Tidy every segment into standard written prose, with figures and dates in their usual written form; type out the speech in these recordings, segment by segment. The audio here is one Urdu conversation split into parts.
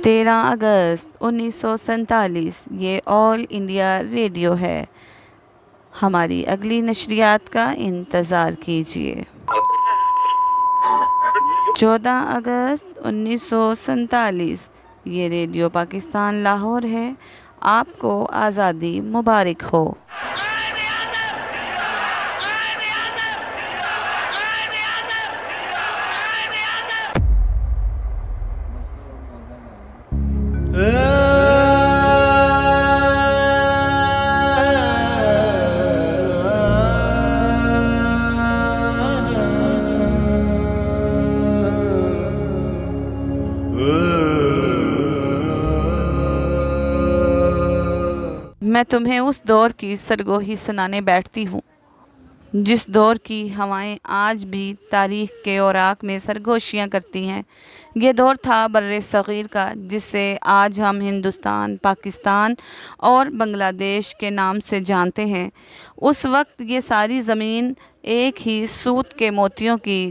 13 اگست 1947 یہ آل انڈیا ریڈیو ہے۔ ہماری اگلی نشریات کا انتظار کیجیے۔ 14 اگست 1947 یہ ریڈیو پاکستان لاہور ہے۔ آپ کو آزادی مبارک ہو۔ میں تمہیں اس دور کی سرگوہی سنانے بیٹھتی ہوں جس دور کی ہوائیں آج بھی تاریخ کے اوراق میں سرگوشیاں کرتی ہیں۔ یہ دور تھا بر صغیر کا، جسے آج ہم ہندوستان، پاکستان اور بنگلہ دیش کے نام سے جانتے ہیں۔ اس وقت یہ ساری زمین ایک ہی سوت کے موتیوں کی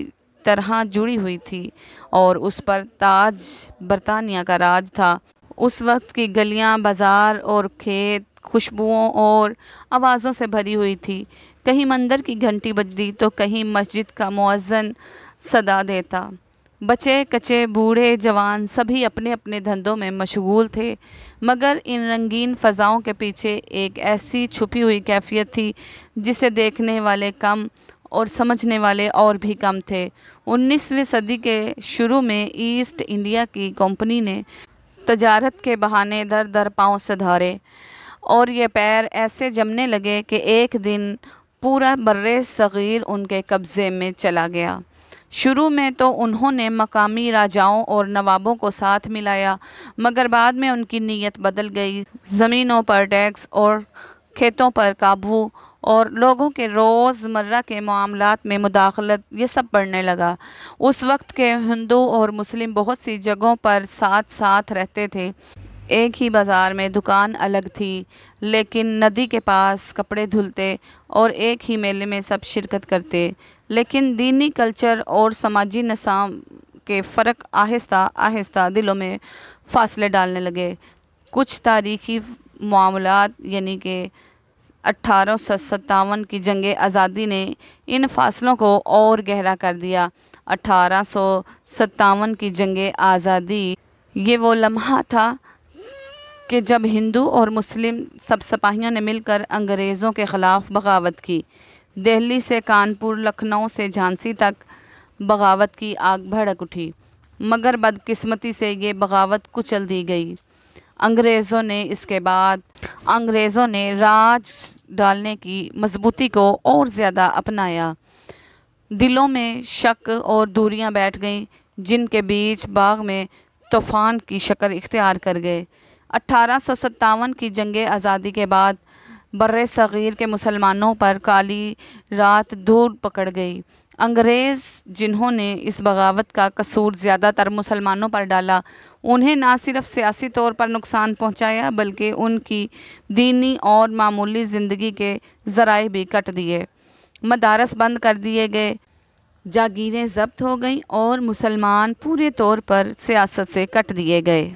طرح جڑی ہوئی تھی اور اس پر تاج برطانیہ کا راج تھا۔ اس وقت کی گلیاں، بازار اور کھیت خوشبوؤں اور آوازوں سے بھری ہوئی تھی۔ کہیں مندر کی گھنٹی بجتی تو کہیں مسجد کا مؤذن صدا دیتا۔ بچے کچے، بوڑھے جوان سبھی اپنے اپنے دھندوں میں مشغول تھے، مگر ان رنگین فضاؤں کے پیچھے ایک ایسی چھپی ہوئی کیفیت تھی جسے دیکھنے والے کم اور سمجھنے والے اور بھی کم تھے۔ 19ویں صدی کے شروع میں ایسٹ انڈیا کی کمپنی نے تجارت کے بہانے در در پاؤں سے دھارے اور یہ پیر ایسے جمنے لگے کہ ایک دن پورا بر صغیر ان کے قبضے میں چلا گیا۔ شروع میں تو انہوں نے مقامی راجاؤں اور نوابوں کو ساتھ ملایا، مگر بعد میں ان کی نیت بدل گئی۔ زمینوں پر ٹیکس اور کھیتوں پر قابو اور لوگوں کے روز مرہ کے معاملات میں مداخلت، یہ سب بڑھنے لگا۔ اس وقت کے ہندو اور مسلم بہت سی جگہوں پر ساتھ ساتھ رہتے تھے۔ ایک ہی بازار میں دکان الگ تھی، لیکن ندی کے پاس کپڑے دھلتے اور ایک ہی میلے میں سب شرکت کرتے۔ لیکن دینی کلچر اور سماجی نظام کے فرق آہستہ آہستہ دلوں میں فاصلے ڈالنے لگے۔ کچھ تاریخی معاملات یعنی کہ 1857 کی جنگ آزادی نے ان فاصلوں کو اور گہرا کر دیا۔ 1857 کی جنگ آزادی یہ وہ لمحہ تھا کہ جب ہندو اور مسلم سب سپاہیوں نے مل کر انگریزوں کے خلاف بغاوت کی۔ دہلی سے کانپور، لکھنؤ سے جھانسی تک بغاوت کی آگ بھڑک اٹھی، مگر بدقسمتی سے یہ بغاوت کچل دی گئی۔ انگریزوں نے اس کے بعد راج ڈالنے کی مضبوطی کو اور زیادہ اپنایا۔ دلوں میں شک اور دوریاں بیٹھ گئیں جن کے بیچ باغ میں طوفان کی شکل اختیار کر گئے۔ 1857 کی جنگ آزادی کے بعد بر صغیر کے مسلمانوں پر کالی رات دھول پکڑ گئی۔ انگریز جنہوں نے اس بغاوت کا قصور زیادہ تر مسلمانوں پر ڈالا، انہیں نہ صرف سیاسی طور پر نقصان پہنچایا بلکہ ان کی دینی اور معمولی زندگی کے ذرائع بھی کٹ دیے۔ مدارس بند کر دیے گئے، جاگیریں ضبط ہو گئیں اور مسلمان پورے طور پر سیاست سے کٹ دیے گئے۔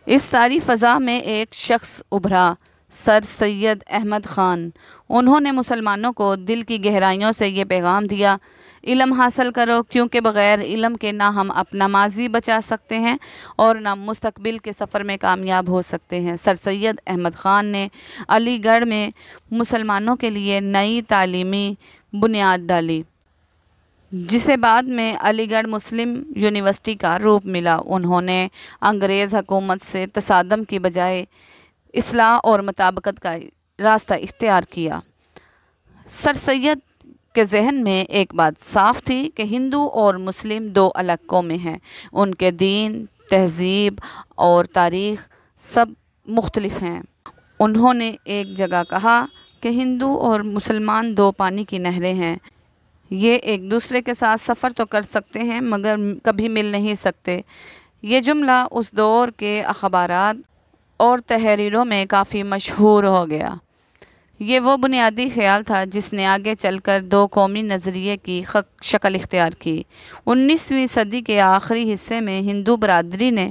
اس ساری فضا میں ایک شخص ابھرا، سر سید احمد خان۔ انہوں نے مسلمانوں کو دل کی گہرائیوں سے یہ پیغام دیا: علم حاصل کرو، کیونکہ بغیر علم کے نہ ہم اپنا ماضی بچا سکتے ہیں اور نہ مستقبل کے سفر میں کامیاب ہو سکتے ہیں۔ سر سید احمد خان نے علی گڑھ میں مسلمانوں کے لیے نئی تعلیمی بنیاد ڈالی، جسے بعد میں علی گڑھ مسلم یونیورسٹی کا روپ ملا۔ انہوں نے انگریز حکومت سے تصادم کی بجائے اصلاح اور مطابقت کا راستہ اختیار کیا۔ سر سید کے ذہن میں ایک بات صاف تھی کہ ہندو اور مسلم دو الگ قومیں ہیں، ان کے دین، تہذیب اور تاریخ سب مختلف ہیں۔ انہوں نے ایک جگہ کہا کہ ہندو اور مسلمان دو پانی کی نہریں ہیں، یہ ایک دوسرے کے ساتھ سفر تو کر سکتے ہیں مگر کبھی مل نہیں سکتے۔ یہ جملہ اس دور کے اخبارات اور تحریروں میں کافی مشہور ہو گیا۔ یہ وہ بنیادی خیال تھا جس نے آگے چل کر دو قومی نظریے کی شکل اختیار کی۔ 19ویں صدی کے آخری حصے میں ہندو برادری نے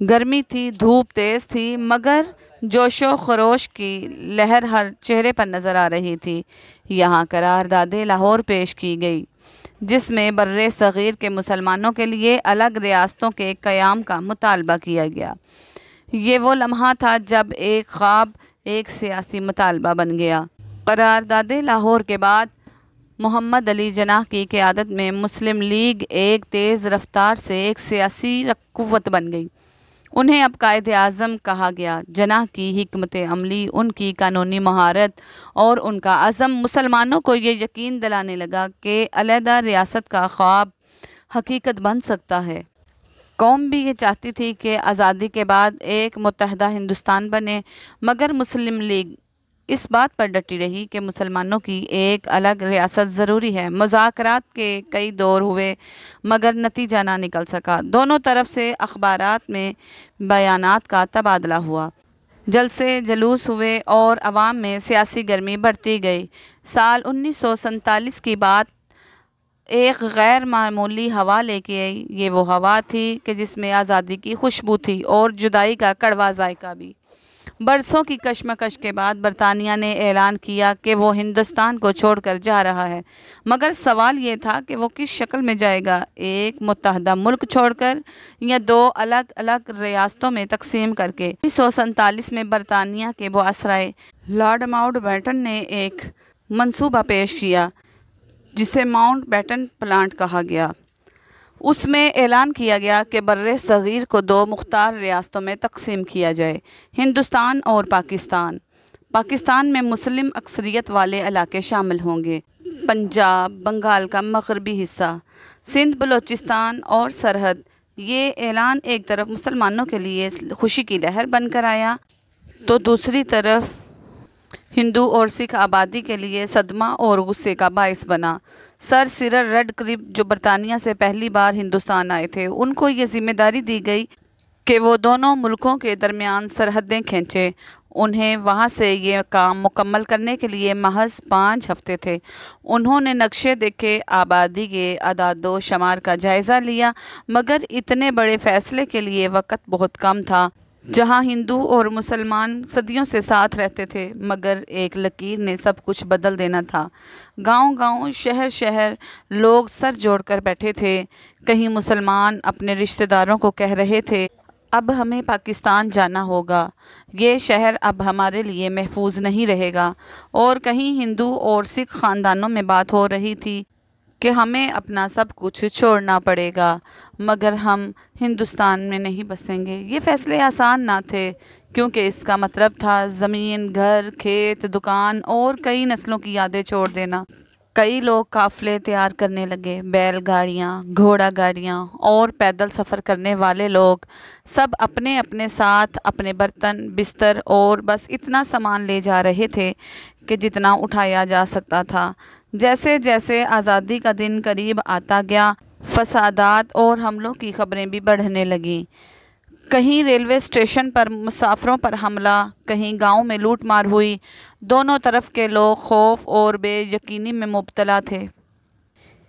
گرمی تھی، دھوپ تیز تھی، مگر جوش و خروش کی لہر ہر چہرے پر نظر آ رہی تھی۔ یہاں قرارداد لاہور پیش کی گئی، جس میں بر صغیر کے مسلمانوں کے لیے الگ ریاستوں کے قیام کا مطالبہ کیا گیا۔ یہ وہ لمحہ تھا جب ایک خواب ایک سیاسی مطالبہ بن گیا۔ قرارداد لاہور کے بعد محمد علی جناح کی قیادت میں مسلم لیگ ایک تیز رفتار سے ایک سیاسی قوت بن گئی۔ انہیں اب قائد اعظم کہا گیا۔ جناح کی حکمت عملی، ان کی قانونی مہارت اور ان کا عزم مسلمانوں کو یہ یقین دلانے لگا کہ علیحدہ ریاست کا خواب حقیقت بن سکتا ہے۔ قوم بھی یہ چاہتی تھی کہ آزادی کے بعد ایک متحدہ ہندوستان بنے، مگر مسلم لیگ اس بات پر ڈٹی رہی کہ مسلمانوں کی ایک الگ ریاست ضروری ہے۔ مذاکرات کے کئی دور ہوئے مگر نتیجہ نہ نکل سکا۔ دونوں طرف سے اخبارات میں بیانات کا تبادلہ ہوا، جلسے جلوس ہوئے اور عوام میں سیاسی گرمی بڑھتی گئی۔ سال 1947 کی بات ایک غیر معمولی ہوا لے کے آئی۔ یہ وہ ہوا تھی کہ جس میں آزادی کی خوشبو تھی اور جدائی کا کڑوا ذائقہ بھی۔ برسوں کی کشمکش کے بعد برطانیہ نے اعلان کیا کہ وہ ہندوستان کو چھوڑ کر جا رہا ہے، مگر سوال یہ تھا کہ وہ کس شکل میں جائے گا، ایک متحدہ ملک چھوڑ کر یا دو الگ الگ ریاستوں میں تقسیم کر کے۔ 1947 میں برطانیہ کے وائسرائے لارڈ ماؤنٹ بیٹن نے ایک منصوبہ پیش کیا جسے ماؤنٹ بیٹن پلان کہا گیا۔ اس میں اعلان کیا گیا کہ بر صغیر کو دو مختار ریاستوں میں تقسیم کیا جائے، ہندوستان اور پاکستان۔ پاکستان میں مسلم اکثریت والے علاقے شامل ہوں گے، پنجاب، بنگال کا مغربی حصہ، سندھ، بلوچستان اور سرحد۔ یہ اعلان ایک طرف مسلمانوں کے لیے خوشی کی لہر بن کر آیا تو دوسری طرف ہندو اور سکھ آبادی کے لیے صدمہ اور غصے کا باعث بنا۔ سر سیرل ریڈکلف، جو برطانیہ سے پہلی بار ہندوستان آئے تھے، ان کو یہ ذمہ داری دی گئی کہ وہ دونوں ملکوں کے درمیان سرحدیں کھینچیں۔ انہیں وہاں سے یہ کام مکمل کرنے کے لیے محض 5 ہفتے تھے۔ انہوں نے نقشے دیکھے، آبادی کے اعداد و شمار کا جائزہ لیا، مگر اتنے بڑے فیصلے کے لیے وقت بہت کم تھا۔ جہاں ہندو اور مسلمان صدیوں سے ساتھ رہتے تھے، مگر ایک لکیر نے سب کچھ بدل دینا تھا۔ گاؤں گاؤں، شہر شہر لوگ سر جوڑ کر بیٹھے تھے۔ کہیں مسلمان اپنے رشتہ داروں کو کہہ رہے تھے، اب ہمیں پاکستان جانا ہوگا، یہ شہر اب ہمارے لیے محفوظ نہیں رہے گا، اور کہیں ہندو اور سکھ خاندانوں میں بات ہو رہی تھی کہ ہمیں اپنا سب کچھ چھوڑنا پڑے گا، مگر ہم ہندوستان میں نہیں بسیں گے۔ یہ فیصلے آسان نہ تھے، کیونکہ اس کا مطلب تھا زمین، گھر، کھیت، دکان اور کئی نسلوں کی یادیں چھوڑ دینا۔ کئی لوگ قافلے تیار کرنے لگے، بیل گاڑیاں، گھوڑا گاڑیاں اور پیدل سفر کرنے والے لوگ سب اپنے اپنے ساتھ اپنے برتن، بستر اور بس اتنا سامان لے جا رہے تھے کہ جتنا اٹھایا جا سکتا تھا۔ جیسے جیسے آزادی کا دن قریب آتا گیا، فسادات اور حملوں کی خبریں بھی بڑھنے لگیں۔ کہیں ریلوے اسٹیشن پر مسافروں پر حملہ، کہیں گاؤں میں لوٹ مار ہوئی۔ دونوں طرف کے لوگ خوف اور بے یقینی میں مبتلا تھے۔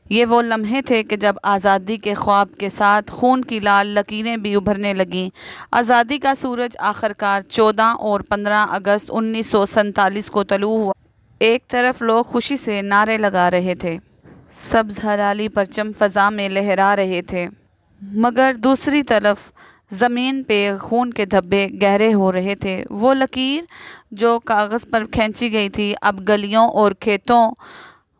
یہ وہ لمحے تھے کہ جب آزادی کے خواب کے ساتھ خون کی لال لکیریں بھی ابھرنے لگیں۔ آزادی کا سورج آخرکار 14 اور 15 اگست 1947 کو طلوع ہوا۔ ایک طرف لوگ خوشی سے نعرے لگا رہے تھے، سبز ہلالی پرچم فضا میں لہرا رہے تھے، مگر دوسری طرف زمین پہ خون کے دھبے گہرے ہو رہے تھے۔ وہ لکیر جو کاغذ پر کھینچی گئی تھی، اب گلیوں اور کھیتوں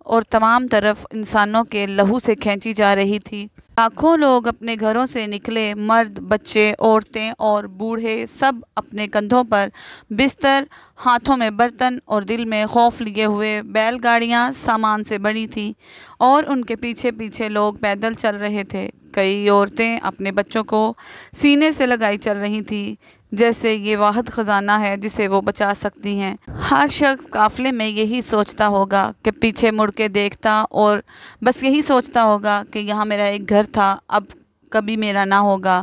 اور تمام طرف انسانوں کے لہو سے کھینچی جا رہی تھی۔ لاکھوں لوگ اپنے گھروں سے نکلے، مرد، بچے، عورتیں اور بوڑھے، سب اپنے کندھوں پر بستر، ہاتھوں میں برتن اور دل میں خوف لیے ہوئے۔ بیل گاڑیاں سامان سے بڑی تھیں اور ان کے پیچھے پیچھے لوگ پیدل چل رہے تھے۔ کئی عورتیں اپنے بچوں کو سینے سے لگائی چل رہی تھیں، جیسے یہ واحد خزانہ ہے جسے وہ بچا سکتی ہیں۔ ہر شخص قافلے میں یہی سوچتا ہوگا کہ پیچھے مڑ کے دیکھتا اور بس یہی سوچتا ہوگا کہ یہاں میرا ایک گھر تھا، اب کبھی میرا نہ ہوگا۔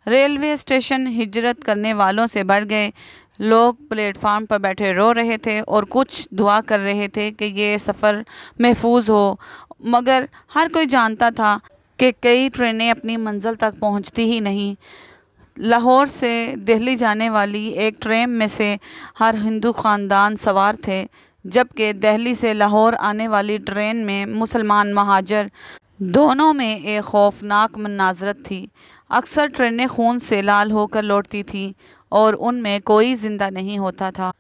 ریلوے اسٹیشن ہجرت کرنے والوں سے بھر گئے۔ لوگ پلیٹ فارم پر بیٹھے رو رہے تھے اور کچھ دعا کر رہے تھے کہ یہ سفر محفوظ ہو، مگر ہر کوئی جانتا تھا کہ کئی ٹرینیں اپنی منزل تک پہنچتی ہی نہیں۔ لاہور سے دہلی جانے والی ایک ٹرین میں سے ہر ہندو خاندان سوار تھے، جبکہ دہلی سے لاہور آنے والی ٹرین میں مسلمان مہاجر دونوں میں ایک خوفناک مناظرت تھی۔ اکثر ٹرینیں خون سے لال ہو کر لوٹتی تھیں اور ان میں کوئی زندہ نہیں ہوتا تھا۔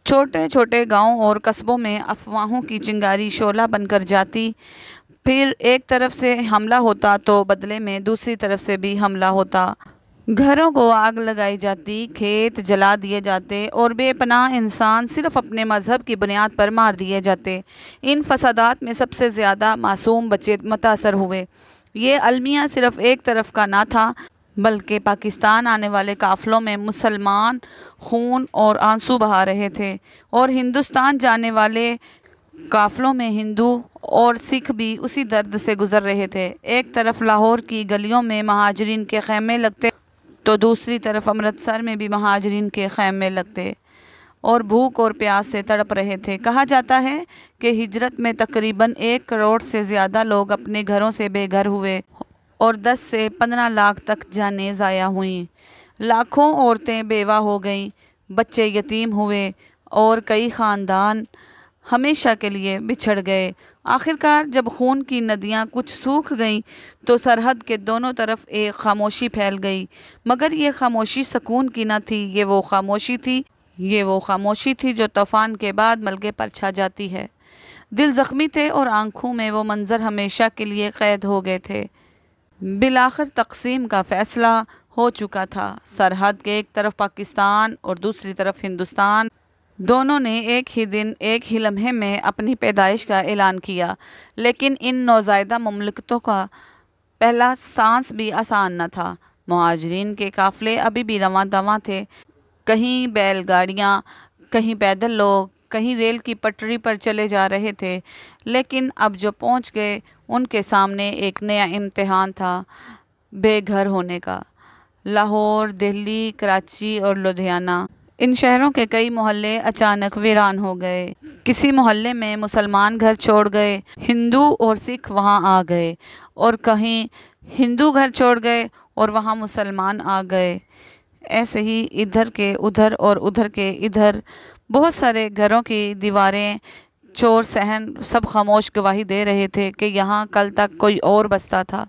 چھوٹے چھوٹے گاؤں اور قصبوں میں افواہوں کی چنگاری شعلہ بن کر جاتی، پھر ایک طرف سے حملہ ہوتا تو بدلے میں دوسری طرف سے بھی حملہ ہوتا۔ گھروں کو آگ لگائی جاتی، کھیت جلا دیے جاتے اور بے پناہ انسان صرف اپنے مذہب کی بنیاد پر مار دیے جاتے۔ ان فسادات میں سب سے زیادہ معصوم بچے متاثر ہوئے۔ یہ المیہ صرف ایک طرف کا نہ تھا، بلکہ پاکستان آنے والے قافلوں میں مسلمان خون اور آنسو بہا رہے تھے، اور ہندوستان جانے والے قافلوں میں ہندو اور سکھ بھی اسی درد سے گزر رہے تھے۔ ایک طرف لاہور کی گلیوں میں مہاجرین کے خیمے لگتے تو دوسری طرف امرتسر میں بھی مہاجرین کے خیمے لگتے اور بھوک اور پیاس سے تڑپ رہے تھے۔ کہا جاتا ہے کہ ہجرت میں تقریباً 1 کروڑ سے زیادہ لوگ اپنے گھروں سے بے گھر ہوئے اور 10 سے 15 لاکھ تک جانیں ضائع ہوئیں۔ لاکھوں عورتیں بیوہ ہو گئیں، بچے یتیم ہوئے اور کئی خاندان ہمیشہ کے لیے بچھڑ گئے۔ آخرکار جب خون کی ندیاں کچھ سوکھ گئیں تو سرحد کے دونوں طرف ایک خاموشی پھیل گئی، مگر یہ خاموشی سکون کی نہ تھی، یہ وہ خاموشی تھی جو طوفان کے بعد ملگے پر چھا جاتی ہے۔ دل زخمی تھے اور آنکھوں میں وہ منظر ہمیشہ کے لیے قید ہو گئے تھے۔ بالآخر تقسیم کا فیصلہ ہو چکا تھا۔ سرحد کے ایک طرف پاکستان اور دوسری طرف ہندوستان، دونوں نے ایک ہی دن ایک ہی لمحے میں اپنی پیدائش کا اعلان کیا، لیکن ان نوزائیدہ مملکتوں کا پہلا سانس بھی آسان نہ تھا۔ مہاجرین کے قافلے ابھی بھی رواں دواں تھے، کہیں بیل گاڑیاں، کہیں پیدل لوگ، کہیں ریل کی پٹری پر چلے جا رہے تھے، لیکن اب جو پہنچ گئے ان کے سامنے ایک نیا امتحان تھا، بے گھر ہونے کا۔ لاہور، دہلی، کراچی اور لدھیانہ، ان شہروں کے کئی محلے اچانک ویران ہو گئے۔ کسی محلے میں مسلمان گھر چھوڑ گئے، ہندو اور سکھ وہاں آ گئے، اور کہیں ہندو گھر چھوڑ گئے اور وہاں مسلمان آ گئے۔ ایسے ہی ادھر کے ادھر اور ادھر کے ادھر بہت سارے گھروں کی دیواریں، چور صحن سب خاموش گواہی دے رہے تھے کہ یہاں کل تک کوئی اور بستا تھا۔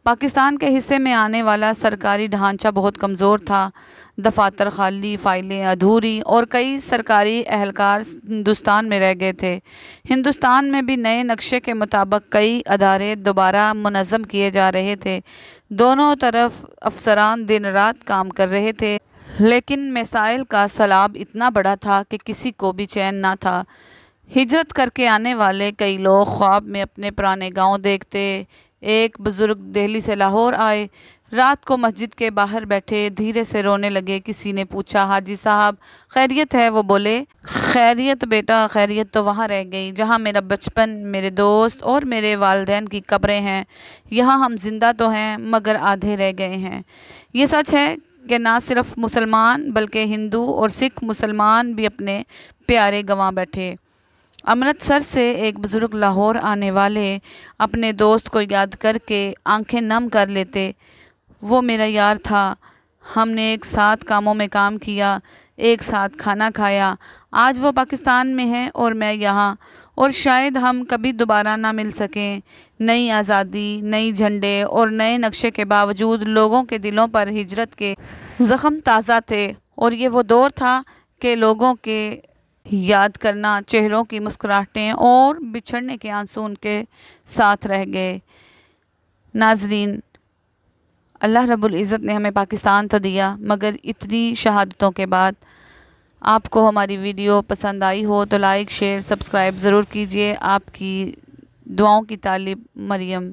پاکستان کے حصے میں آنے والا سرکاری ڈھانچہ بہت کمزور تھا، دفاتر خالی، فائلیں ادھوری اور کئی سرکاری اہلکار ہندوستان میں رہ گئے تھے۔ ہندوستان میں بھی نئے نقشے کے مطابق کئی ادارے دوبارہ منظم کیے جا رہے تھے۔ دونوں طرف افسران دن رات کام کر رہے تھے، لیکن مسائل کا سیلاب اتنا بڑا تھا کہ کسی کو بھی چین نہ تھا۔ ہجرت کر کے آنے والے کئی لوگ خواب میں اپنے پرانے گاؤں دیکھتے۔ ایک بزرگ دہلی سے لاہور آئے، رات کو مسجد کے باہر بیٹھے دھیرے سے رونے لگے۔ کسی نے پوچھا، حاجی صاحب خیریت ہے؟ وہ بولے، خیریت بیٹا، خیریت تو وہاں رہ گئی جہاں میرا بچپن، میرے دوست اور میرے والدین کی قبریں ہیں۔ یہاں ہم زندہ تو ہیں مگر آدھے رہ گئے ہیں۔ یہ سچ ہے کہ نہ صرف مسلمان بلکہ ہندو اور سکھ مسلمان بھی اپنے پیارے گنوا بیٹھے۔ امرتسر سے ایک بزرگ لاہور آنے والے اپنے دوست کو یاد کر کے آنکھیں نم کر لیتے۔ وہ میرا یار تھا، ہم نے ایک ساتھ کاموں میں کام کیا، ایک ساتھ کھانا کھایا۔ آج وہ پاکستان میں ہے اور میں یہاں، اور شاید ہم کبھی دوبارہ نہ مل سکیں۔ نئی آزادی، نئی جھنڈے اور نئے نقشے کے باوجود لوگوں کے دلوں پر ہجرت کے زخم تازہ تھے، اور یہ وہ دور تھا کہ لوگوں کے یاد کرنا، چہروں کی مسکراہٹیں اور بچھڑنے کے آنسو ان کے ساتھ رہ گئے۔ ناظرین، اللہ رب العزت نے ہمیں پاکستان تو دیا، مگر اتنی شہادتوں کے بعد آپ کو ہماری ویڈیو پسند آئی ہو تو لائک، شیئر، سبسکرائب ضرور کیجیے۔ آپ کی دعاؤں کی طالب مریم۔